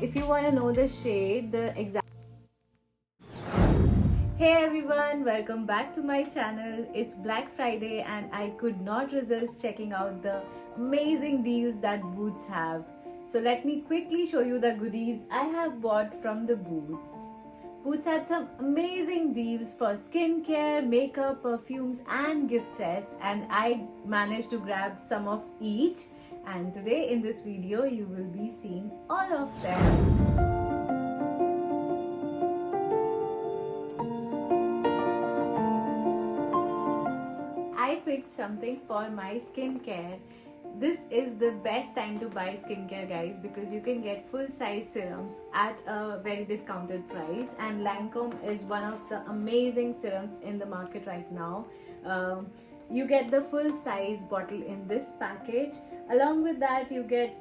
if you want to know the shade, the exact. Hey everyone, welcome back to my channel. It's Black Friday and I could not resist checking out the amazing deals that Boots have. So let me quickly show you the goodies I have bought from the Boots. Boots had some amazing deals for skincare, makeup, perfumes and gift sets, and I managed to grab some of each, and today in this video you will be seeing all of them. I picked something for my skincare. This is the best time to buy skincare, guys, because you can get full size serums at a very discounted price, and Lancome is one of the amazing serums in the market right now. You get the full size bottle in this package. Along with that, you get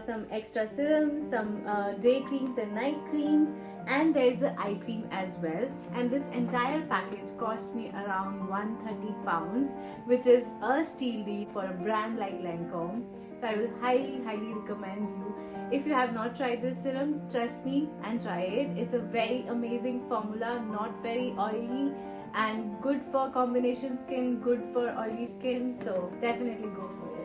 some extra serums, some day creams and night creams, and there is an eye cream as well. And this entire package cost me around £130, which is a steal deal for a brand like Lancome. So I will highly recommend you. If you have not tried this serum, trust me and try it. It's a very amazing formula, not very oily, and good for combination skin, good for oily skin. So definitely go for it.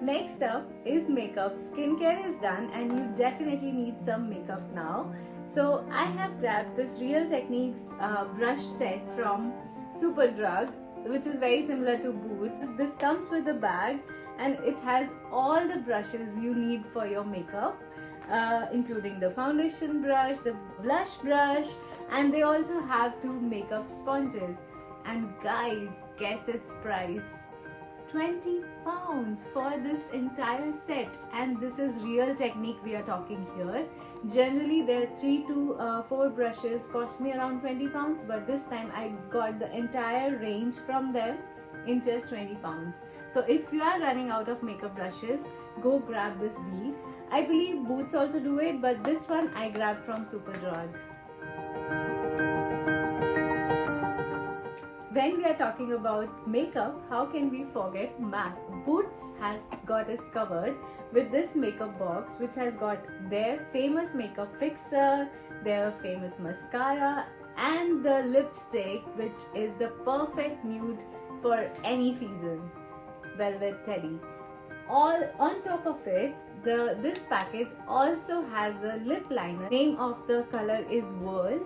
Next up is makeup. Skincare is done and you definitely need some makeup now. So I have grabbed this Real Techniques brush set from Superdrug, which is very similar to Boots. This comes with a bag and it has all the brushes you need for your makeup, including the foundation brush, the blush brush, and they also have two makeup sponges. And guys, guess its price. £20 for this entire set, and this is Real Technique we are talking here. Generally their 3 to 4 brushes cost me around £20, but this time I got the entire range from them in just £20. So if you are running out of makeup brushes, go grab this deal. I believe Boots also do it, but this one I grabbed from Superdrug. When we are talking about makeup, how can we forget MAC? Boots has got us covered with this makeup box, which has got their famous makeup fixer, their famous mascara, and the lipstick, which is the perfect nude for any season, Velvet Teddy. All on top of it, this package also has a lip liner. Name of the color is Whirl.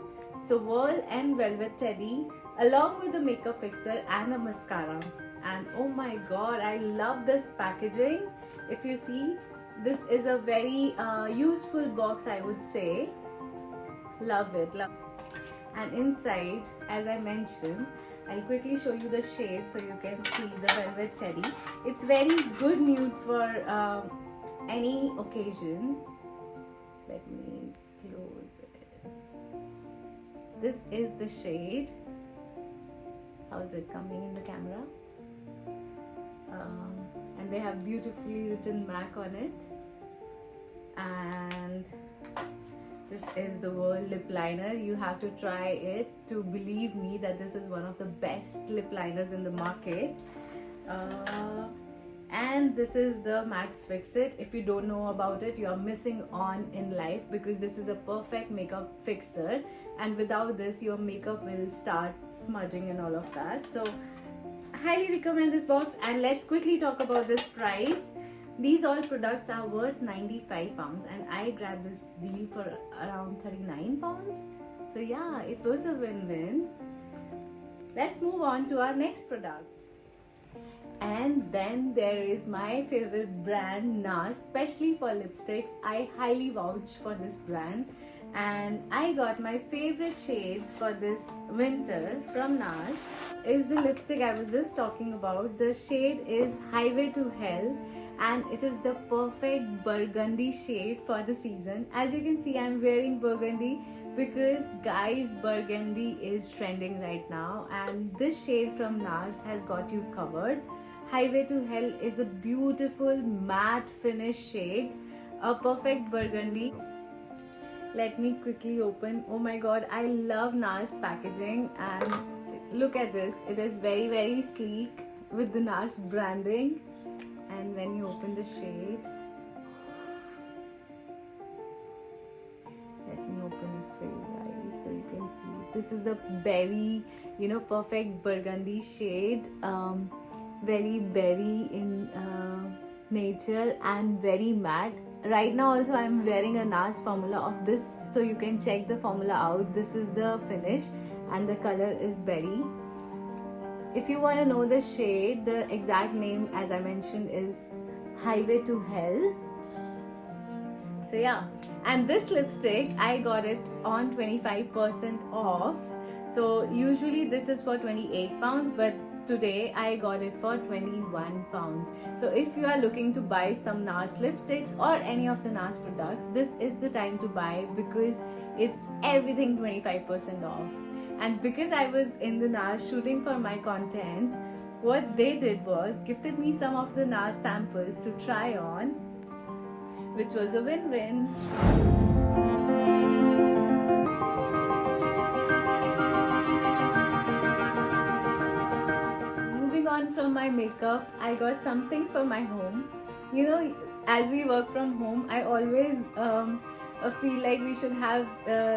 So Whirl and Velvet Teddy, along with the makeup fixer and a mascara. And oh my god, I love this packaging. If you see, this is a very useful box, I would say. Love it. And inside, as I mentioned, I'll quickly show you the shade so you can see the Velvet Teddy. It's very good nude for any occasion. Let me close it. This is the shade. How is it coming in the camera? And they have beautifully written MAC on it. And this is the Whirl lip liner. You have to try it to believe me that this is one of the best lip liners in the market. And this is the Max Fix It. If you don't know about it, you are missing on in life, because this is a perfect makeup fixer, and without this your makeup will start smudging and all of that. So I highly recommend this box. And let's quickly talk about this price. These all products are worth £95 and I grabbed this deal for around £39. So yeah, it was a win-win. Let's move on to our next product. And then there is my favorite brand, NARS, especially for lipsticks. I highly vouch for this brand, and I got my favorite shades for this winter from NARS. Is the lipstick I was just talking about. The shade is Highway to Hell, and it is the perfect burgundy shade for the season. As you can see, I'm wearing burgundy because guys, burgundy is trending right now, and this shade from NARS has got you covered. Highway to Hell is a beautiful matte finish shade, a perfect burgundy. Let me quickly open. Oh my god, I love NARS packaging, and look at this. It is very sleek with the NARS branding, and when you open the shade, let me open it for you guys so you can see. This is the berry, perfect burgundy shade, very berry in nature and very matte. Right now also I'm wearing a NARS formula of this, so you can check the formula out. This is the finish and the color is berry. If you want to know the shade, the exact name, as I mentioned, is Highway to Hell. So yeah, and this lipstick I got it on 25% off. So usually this is for £28, but today I got it for £21. So if you are looking to buy some NARS lipsticks or any of the NARS products, this is the time to buy, because it's everything 25% off. And because I was in the NARS shooting for my content, what they did was gifted me some of the NARS samples to try on, which was a win-win. From my makeup, I got something for my home. As we work from home, I always feel like we should have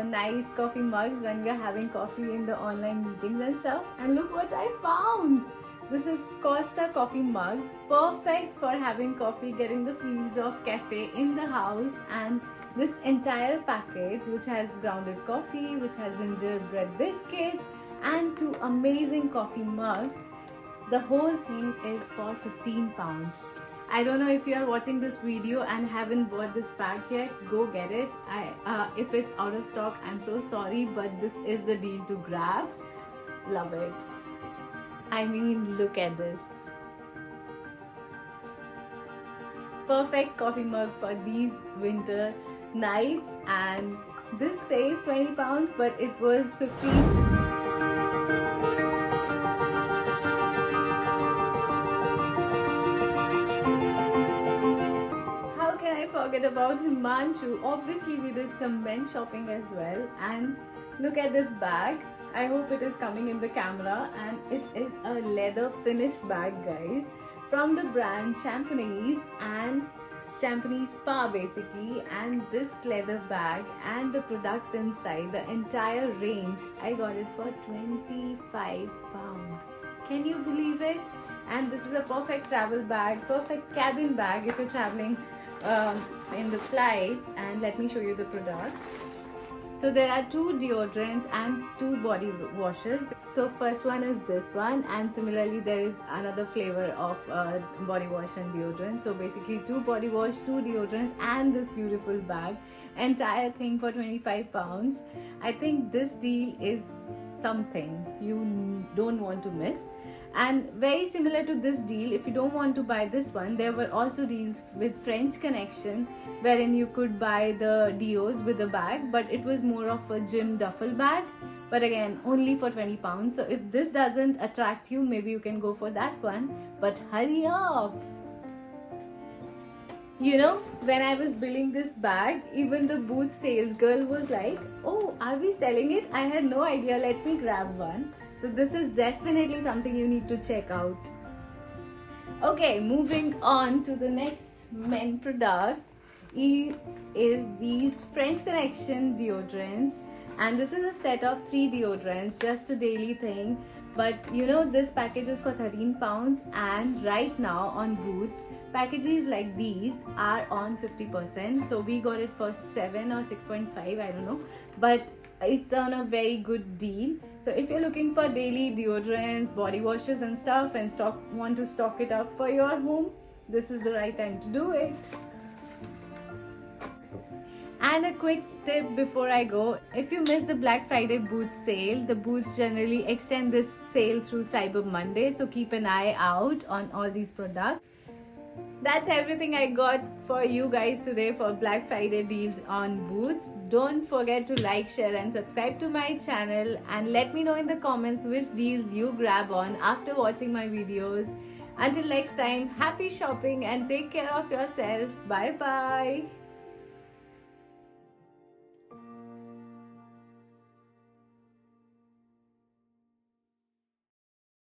nice coffee mugs when we are having coffee in the online meetings and stuff. And look what I found! This is Costa coffee mugs, perfect for having coffee, getting the feels of cafe in the house. And this entire package, which has grounded coffee, which has gingerbread biscuits, and 2 amazing coffee mugs. The whole thing is for £15. I don't know if you are watching this video and haven't bought this pack yet, go get it. If it's out of stock, I'm so sorry, but this is the deal to grab. Love it. I mean, look at this. Perfect coffee mug for these winter nights, and this says £20, but it was £15. Forget about Himanshu. Obviously we did some men's shopping as well, and look at this bag. I hope it is coming in the camera, and it is a leather finish bag, guys, from the brand Champagnes and Champagnes Spa basically. And this leather bag and the products inside, the entire range, I got it for £25. Can you believe it? And this is a perfect travel bag, perfect cabin bag if you're traveling in the flights. And let me show you the products. So there are 2 deodorants and 2 body washes. So first one is this one, and similarly there is another flavor of body wash and deodorant. So basically 2 body wash, 2 deodorants, and this beautiful bag. Entire thing for £25. I think this deal is something you don't want to miss. And very similar to this deal, if you don't want to buy this one, there were also deals with French Connection, wherein you could buy the deos with the bag, but it was more of a gym duffel bag, but again only for £20. So if this doesn't attract you, maybe you can go for that one, but hurry up. When I was billing this bag, even the booth sales girl was like, "Oh, are we selling it? I had no idea, let me grab one." So this is definitely something you need to check out. Okay, moving on to the next men product is these French Connection deodorants, and this is a set of 3 deodorants, just a daily thing. But this package is for £13, and right now on Boots, packages like these are on 50%. So we got it for 7 or 6.5, I don't know, but it's on a very good deal. So if you're looking for daily deodorants, body washes and stuff, and want to stock it up for your home, this is the right time to do it. And a quick tip before I go, if you miss the Black Friday Boots sale, the Boots generally extend this sale through Cyber Monday, so keep an eye out on all these products. That's everything I got for you guys today for Black Friday deals on Boots. Don't forget to like, share and subscribe to my channel, and let me know in the comments which deals you grab on after watching my videos. Until next time, happy shopping and take care of yourself. Bye bye.